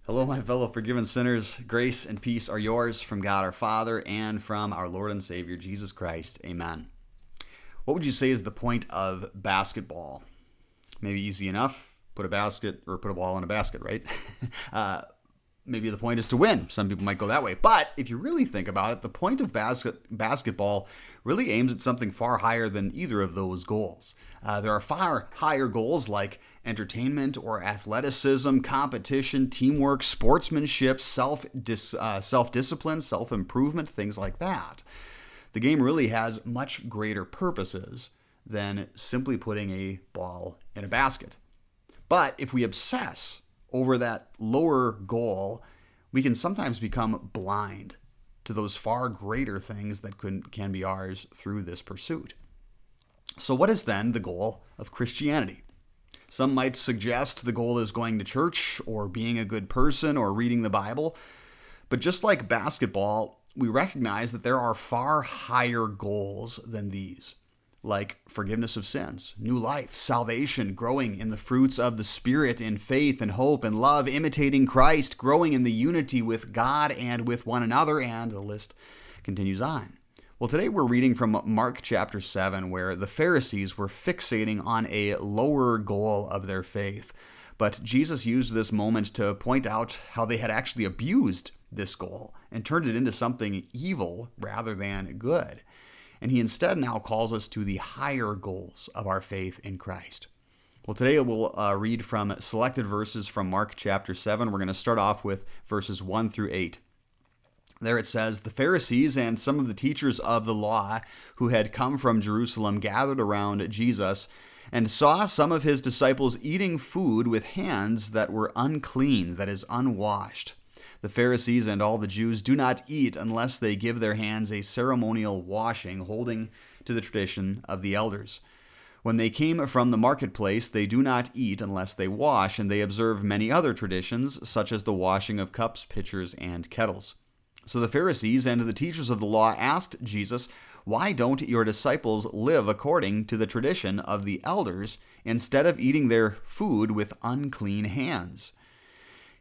Hello, my fellow forgiven sinners. Grace and peace are yours from God our Father and from our Lord and Savior, Jesus Christ. Amen. What would you say is the point of basketball? Maybe easy enough. Put a ball in a basket, right? Maybe the point is to win. Some people might go that way. But if you really think about it, the point of basketball really aims at something far higher than either of those goals. There are far higher goals like entertainment or athleticism, competition, teamwork, sportsmanship, self-discipline, self-improvement, things like that. The game really has much greater purposes than simply putting a ball in a basket. But if we obsess over that lower goal, we can sometimes become blind to those far greater things that can be ours through this pursuit. So what is then the goal of Christianity? Some might suggest the goal is going to church or being a good person or reading the Bible. But just like basketball, we recognize that there are far higher goals than these, like forgiveness of sins, new life, salvation, growing in the fruits of the Spirit in faith and hope and love, imitating Christ, growing in the unity with God and with one another, and the list continues on. Well, today we're reading from Mark chapter 7, where the Pharisees were fixating on a lower goal of their faith. But Jesus used this moment to point out how they had actually abused this goal and turned it into something evil rather than good. And he instead now calls us to the higher goals of our faith in Christ. Well, today we'll read from selected verses from Mark chapter 7. We're going to start off with verses 1 through 8. There it says, "The Pharisees and some of the teachers of the law who had come from Jerusalem gathered around Jesus and saw some of his disciples eating food with hands that were unclean, that is, unwashed. The Pharisees and all the Jews do not eat unless they give their hands a ceremonial washing, holding to the tradition of the elders. When they came from the marketplace, they do not eat unless they wash, and they observe many other traditions, such as the washing of cups, pitchers, and kettles. So the Pharisees and the teachers of the law asked Jesus, 'Why don't your disciples live according to the tradition of the elders instead of eating their food with unclean hands?'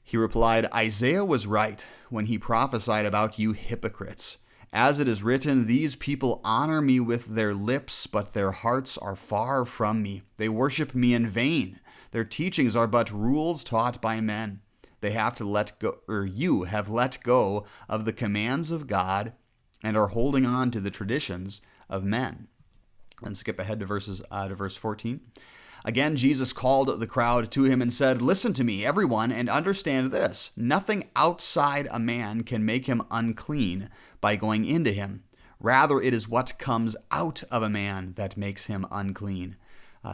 He replied, 'Isaiah was right when he prophesied about you hypocrites. As it is written, these people honor me with their lips, but their hearts are far from me. They worship me in vain. Their teachings are but rules taught by men. You have let go of the commands of God and are holding on to the traditions of men.'" And skip ahead to verse 14. "Again, Jesus called the crowd to him and said, 'Listen to me, everyone, and understand this. Nothing outside a man can make him unclean by going into him. Rather, it is what comes out of a man that makes him unclean.'"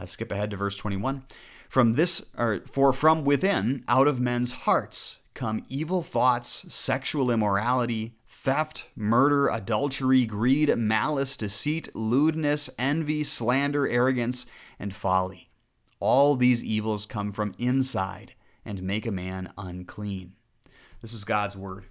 Skip ahead to verse 21. For from within, out of men's hearts, come evil thoughts, sexual immorality, theft, murder, adultery, greed, malice, deceit, lewdness, envy, slander, arrogance, and folly. All these evils come from inside and make a man unclean." This is God's word.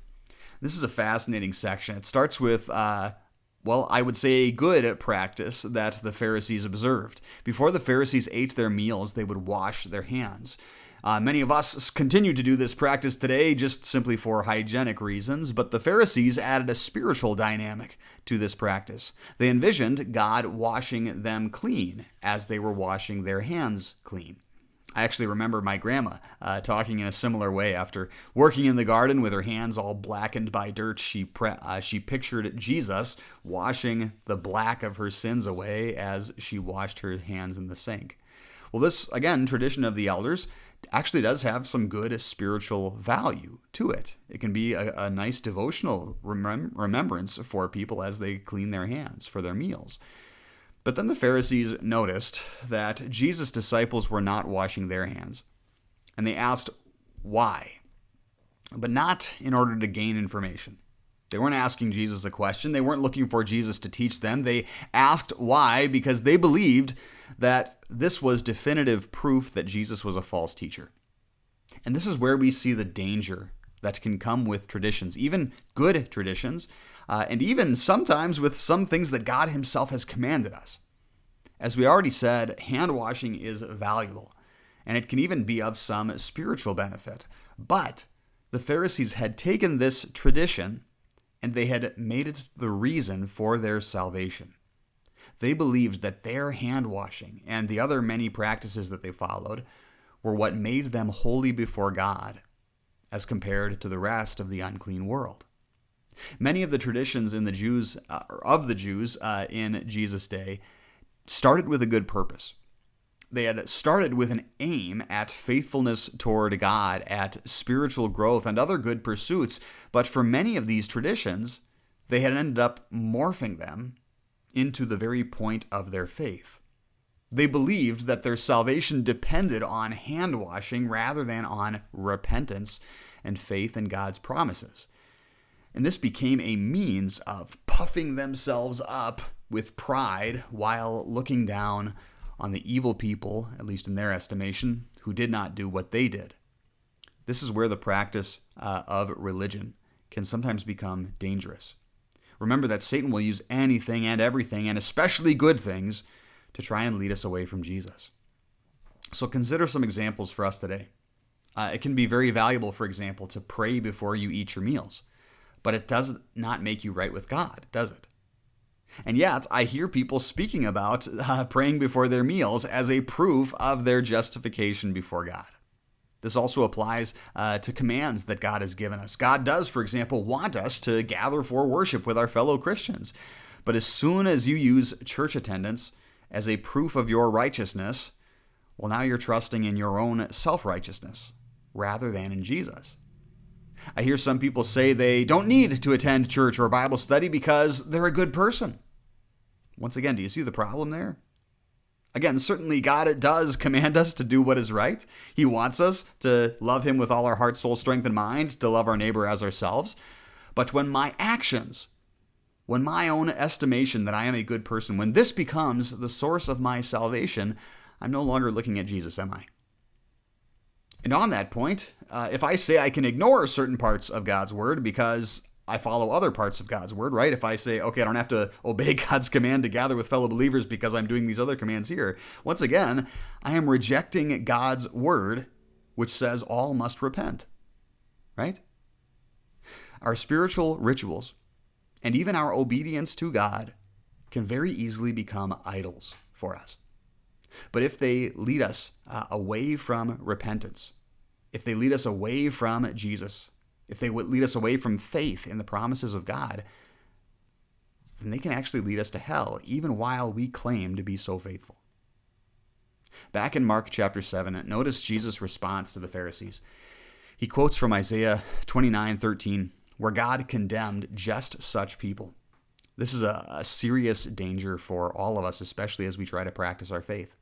This is a fascinating section. It starts with I would say a good practice that the Pharisees observed. Before the Pharisees ate their meals, they would wash their hands. Many of us continue to do this practice today just simply for hygienic reasons, but the Pharisees added a spiritual dynamic to this practice. They envisioned God washing them clean as they were washing their hands clean. I actually remember my grandma talking in a similar way. After working in the garden with her hands all blackened by dirt, she pictured Jesus washing the black of her sins away as she washed her hands in the sink. Well, this, again, tradition of the elders actually does have some good spiritual value to it. It can be a nice devotional remembrance for people as they clean their hands for their meals. But then the Pharisees noticed that Jesus' disciples were not washing their hands. And they asked why, but not in order to gain information. They weren't asking Jesus a question. They weren't looking for Jesus to teach them. They asked why because they believed that this was definitive proof that Jesus was a false teacher. And this is where we see the danger that can come with traditions, even good traditions, and even sometimes with some things that God himself has commanded us. As we already said, hand washing is valuable, and it can even be of some spiritual benefit. But The Pharisees had taken this tradition and they had made it the reason for their salvation. They believed that their hand washing and the other many practices that they followed were what made them holy before God as compared to the rest of the unclean world. Many of the traditions in the Jews in Jesus' day started with a good purpose. They had started with an aim at faithfulness toward God, at spiritual growth, and other good pursuits. But for many of these traditions, they had ended up morphing them into the very point of their faith. They believed that their salvation depended on hand washing rather than on repentance and faith in God's promises. And this became a means of puffing themselves up with pride while looking down on the evil people, at least in their estimation, who did not do what they did. This is where the practice of religion can sometimes become dangerous. Remember that Satan will use anything and everything, and especially good things, to try and lead us away from Jesus. So consider some examples for us today. It can be very valuable, for example, to pray before you eat your meals, but it does not make you right with God, does it? And yet, I hear people speaking about praying before their meals as a proof of their justification before God. This also applies to commands that God has given us. God does, for example, want us to gather for worship with our fellow Christians. But as soon as you use church attendance as a proof of your righteousness, well, now you're trusting in your own self-righteousness rather than in Jesus. I hear some people say they don't need to attend church or Bible study because they're a good person. Once again, do you see the problem there? Again, certainly God does command us to do what is right. He wants us to love him with all our heart, soul, strength, and mind, to love our neighbor as ourselves. But when my actions, when my own estimation that I am a good person, when this becomes the source of my salvation, I'm no longer looking at Jesus, am I? And on that point, if I say I can ignore certain parts of God's word because I follow other parts of God's word, right? If I say, okay, I don't have to obey God's command to gather with fellow believers because I'm doing these other commands here. Once again, I am rejecting God's word, which says all must repent, right? Our spiritual rituals and even our obedience to God can very easily become idols for us. But if they lead us away from repentance, if they lead us away from Jesus, if they would lead us away from faith in the promises of God, then they can actually lead us to hell, even while we claim to be so faithful. Back in Mark chapter 7, notice Jesus' response to the Pharisees. He quotes from Isaiah 29:13, where God condemned just such people. This is a serious danger for all of us, especially as we try to practice our faith.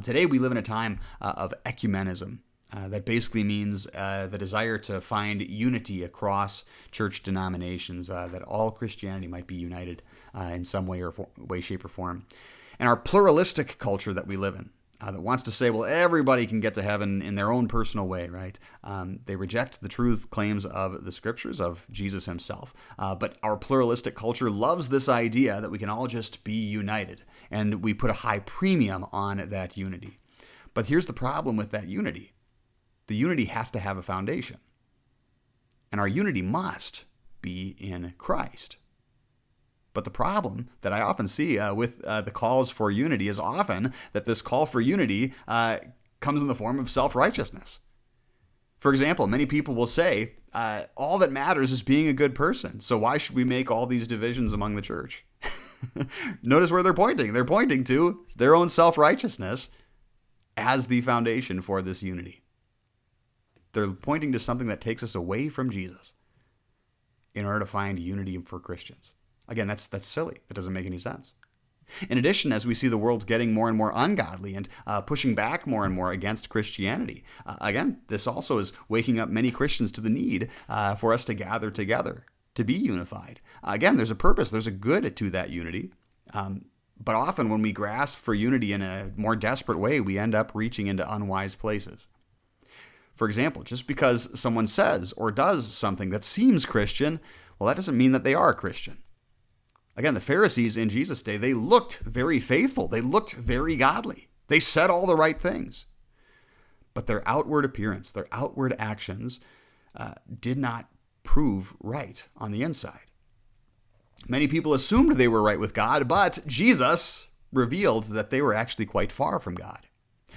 Today we live in a time of ecumenism. That basically means the desire to find unity across church denominations, that all Christianity might be united in some way, shape, or form. And our pluralistic culture that we live in, that wants to say, well, everybody can get to heaven in their own personal way, right? They reject the truth claims of the scriptures, of Jesus himself. But our pluralistic culture loves this idea that we can all just be united, and we put a high premium on that unity. But here's the problem with that unity. The unity has to have a foundation. And our unity must be in Christ. But the problem that I often see with the calls for unity is often that this call for unity comes in the form of self-righteousness. For example, many people will say, all that matters is being a good person, so why should we make all these divisions among the church? Notice where they're pointing. They're pointing to their own self-righteousness as the foundation for this unity. They're pointing to something that takes us away from Jesus in order to find unity for Christians. Again, that's silly. That doesn't make any sense. In addition, as we see the world getting more and more ungodly and pushing back more and more against Christianity, again, this also is waking up many Christians to the need for us to gather together, to be unified. Again, there's a purpose, there's a good to that unity. But often when we grasp for unity in a more desperate way, we end up reaching into unwise places. For example, just because someone says or does something that seems Christian, well, that doesn't mean that they are Christian. Again, the Pharisees in Jesus' day, they looked very faithful. They looked very godly. They said all the right things. But their outward appearance, their outward actions did not prove right on the inside. Many people assumed they were right with God, but Jesus revealed that they were actually quite far from God.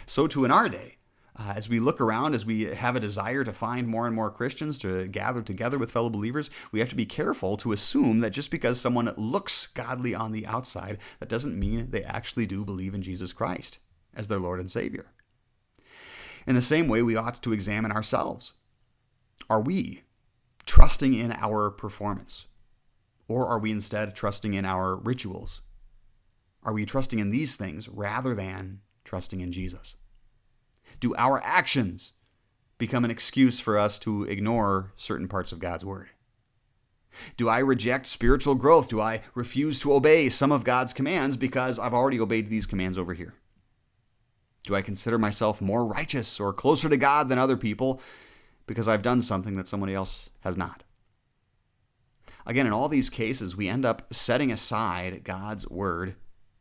So too in our day. As we look around, as we have a desire to find more and more Christians to gather together with fellow believers, we have to be careful to assume that just because someone looks godly on the outside, that doesn't mean they actually do believe in Jesus Christ as their Lord and Savior. In the same way, we ought to examine ourselves. Are we trusting in our performance? Or are we instead trusting in our rituals? Are we trusting in these things rather than trusting in Jesus? Do our actions become an excuse for us to ignore certain parts of God's Word? Do I reject spiritual growth? Do I refuse to obey some of God's commands because I've already obeyed these commands over here? Do I consider myself more righteous or closer to God than other people because I've done something that somebody else has not? Again, in all these cases, we end up setting aside God's Word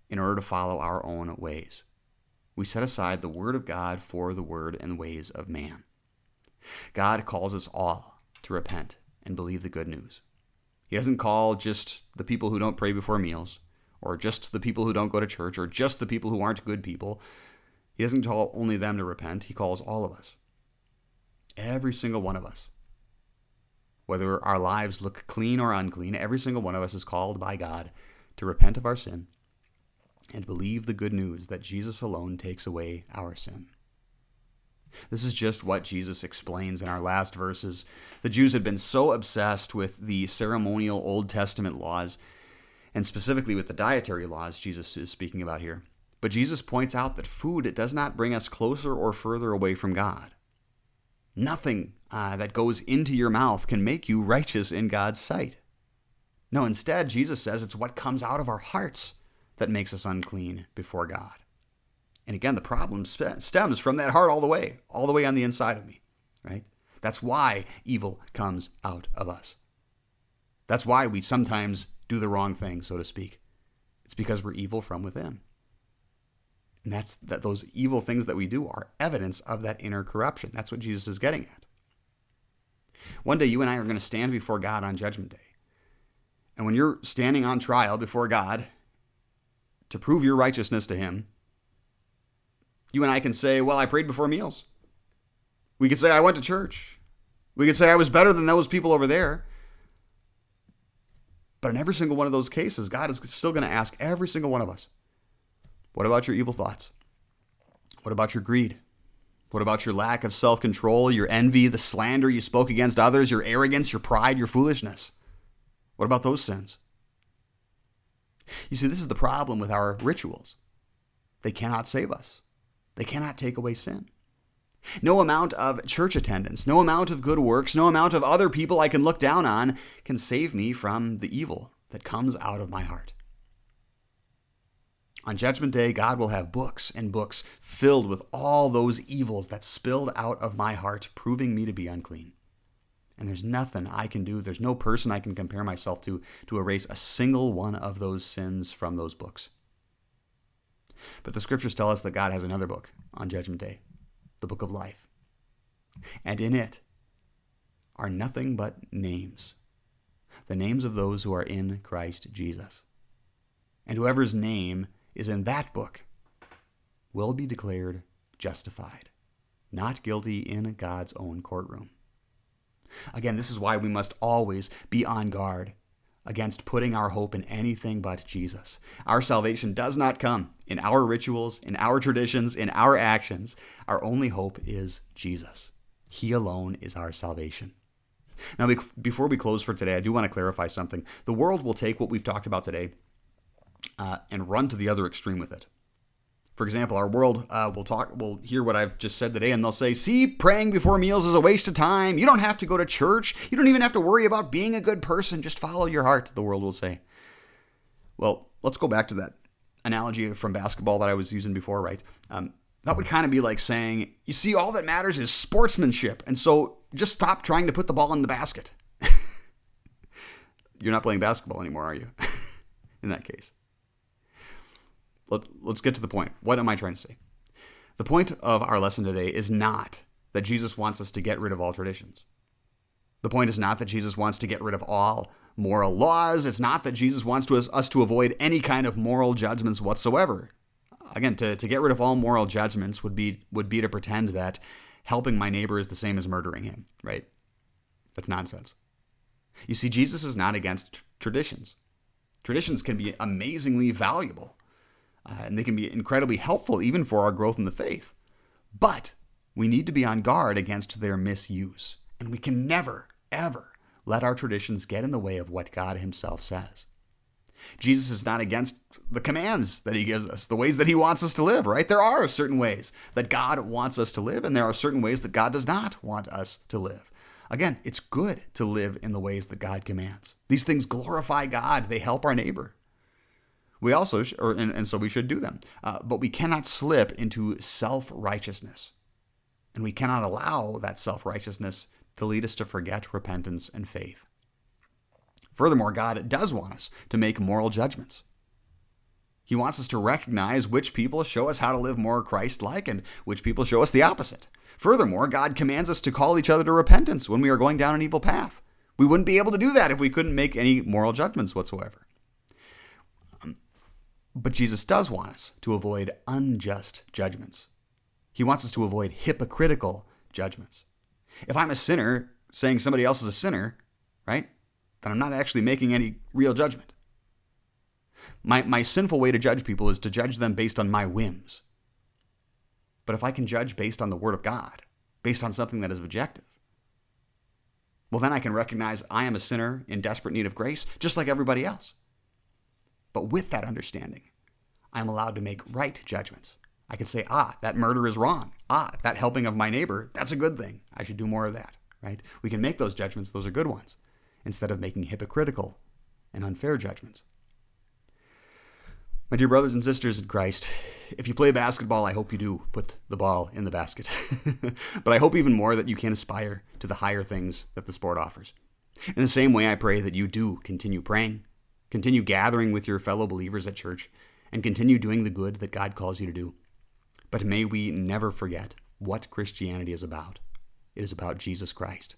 in order to follow our own ways. We set aside the Word of God for the word and ways of man. God calls us all to repent and believe the good news. He doesn't call just the people who don't pray before meals, or just the people who don't go to church, or just the people who aren't good people. He doesn't call only them to repent. He calls all of us. Every single one of us. Whether our lives look clean or unclean, every single one of us is called by God to repent of our sin and believe the good news that Jesus alone takes away our sin. This is just what Jesus explains in our last verses. The Jews had been so obsessed with the ceremonial Old Testament laws, and specifically with the dietary laws Jesus is speaking about here. But Jesus points out that food does not bring us closer or further away from God. Nothing that goes into your mouth can make you righteous in God's sight. No, instead, Jesus says it's what comes out of our hearts that makes us unclean before God. And again, the problem stems from that heart all the way on the inside of me, right? That's why evil comes out of us. That's why we sometimes do the wrong thing, so to speak. It's because we're evil from within. And those evil things that we do are evidence of that inner corruption. That's what Jesus is getting at. One day you and I are going to stand before God on Judgment Day. And when you're standing on trial before God to prove your righteousness to Him, you and I can say, well, I prayed before meals. We could say I went to church. We could say I was better than those people over there. But in every single one of those cases, God is still going to ask every single one of us, what about your evil thoughts? What about your greed? What about your lack of self-control, your envy, the slander you spoke against others, your arrogance, your pride, your foolishness? What about those sins? You see, this is the problem with our rituals. They cannot save us. They cannot take away sin. No amount of church attendance, no amount of good works, no amount of other people I can look down on can save me from the evil that comes out of my heart. On Judgment Day, God will have books and books filled with all those evils that spilled out of my heart, proving me to be unclean. And there's nothing I can do, there's no person I can compare myself to erase a single one of those sins from those books. But the scriptures tell us that God has another book on Judgment Day, the book of life. And in it are nothing but names, the names of those who are in Christ Jesus. And whoever's name is in that book will be declared justified, not guilty in God's own courtroom. Again, this is why we must always be on guard against putting our hope in anything but Jesus. Our salvation does not come in our rituals, in our traditions, in our actions. Our only hope is Jesus. He alone is our salvation. Now, before we close for today, I do want to clarify something. The world will take what we've talked about today and run to the other extreme with it. For example, our world will hear what I've just said today, and they'll say, see, praying before meals is a waste of time. You don't have to go to church. You don't even have to worry about being a good person. Just follow your heart, the world will say. Well, let's go back to that analogy from basketball that I was using before, right? That would kind of be like saying, you see, all that matters is sportsmanship, and so just stop trying to put the ball in the basket. You're not playing basketball anymore, are you? In that case. Let's get to the point. What am I trying to say? The point of our lesson today is not that Jesus wants us to get rid of all traditions. The point is not that Jesus wants to get rid of all moral laws. It's not that Jesus wants us to avoid any kind of moral judgments whatsoever. Again, to get rid of all moral judgments would be to pretend that helping my neighbor is the same as murdering him, right? That's nonsense. You see, Jesus is not against traditions. Traditions can be amazingly valuable, and they can be incredibly helpful even for our growth in the faith. But we need to be on guard against their misuse, and we can never, ever let our traditions get in the way of what God himself says. Jesus is not against the commands that he gives us, the ways that he wants us to live, right? There are certain ways that God wants us to live, and there are certain ways that God does not want us to live. Again, it's good to live in the ways that God commands. These things glorify God. They help our neighbor. We also, and so we should do them. But we cannot slip into self-righteousness. And we cannot allow that self-righteousness to lead us to forget repentance and faith. Furthermore, God does want us to make moral judgments. He wants us to recognize which people show us how to live more Christ-like and which people show us the opposite. Furthermore, God commands us to call each other to repentance when we are going down an evil path. We wouldn't be able to do that if we couldn't make any moral judgments whatsoever. But Jesus does want us to avoid unjust judgments. He wants us to avoid hypocritical judgments. If I'm a sinner saying somebody else is a sinner, right, then I'm not actually making any real judgment. My sinful way to judge people is to judge them based on my whims. But if I can judge based on the Word of God, based on something that is objective, well, then I can recognize I am a sinner in desperate need of grace, just like everybody else. But with that understanding, I am allowed to make right judgments. I can say, that murder is wrong. That helping of my neighbor, that's a good thing. I should do more of that, right? We can make those judgments. Those are good ones, instead of making hypocritical and unfair judgments. My dear brothers and sisters in Christ, if you play basketball, I hope you do put the ball in the basket. But I hope even more that you can aspire to the higher things that the sport offers. In the same way, I pray that you do continue praying, continue gathering with your fellow believers at church, and continue doing the good that God calls you to do. But may we never forget what Christianity is about. It is about Jesus Christ.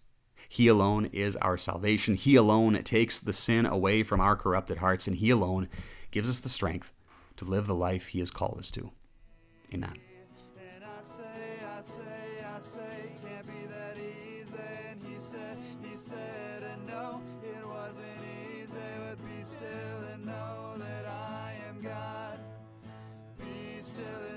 He alone is our salvation. He alone takes the sin away from our corrupted hearts, and he alone gives us the strength to live the life he has called us to. Amen. And I say, can't be that easy. And he said, and no, it wasn't easy, but be still and know that I am God. Be still and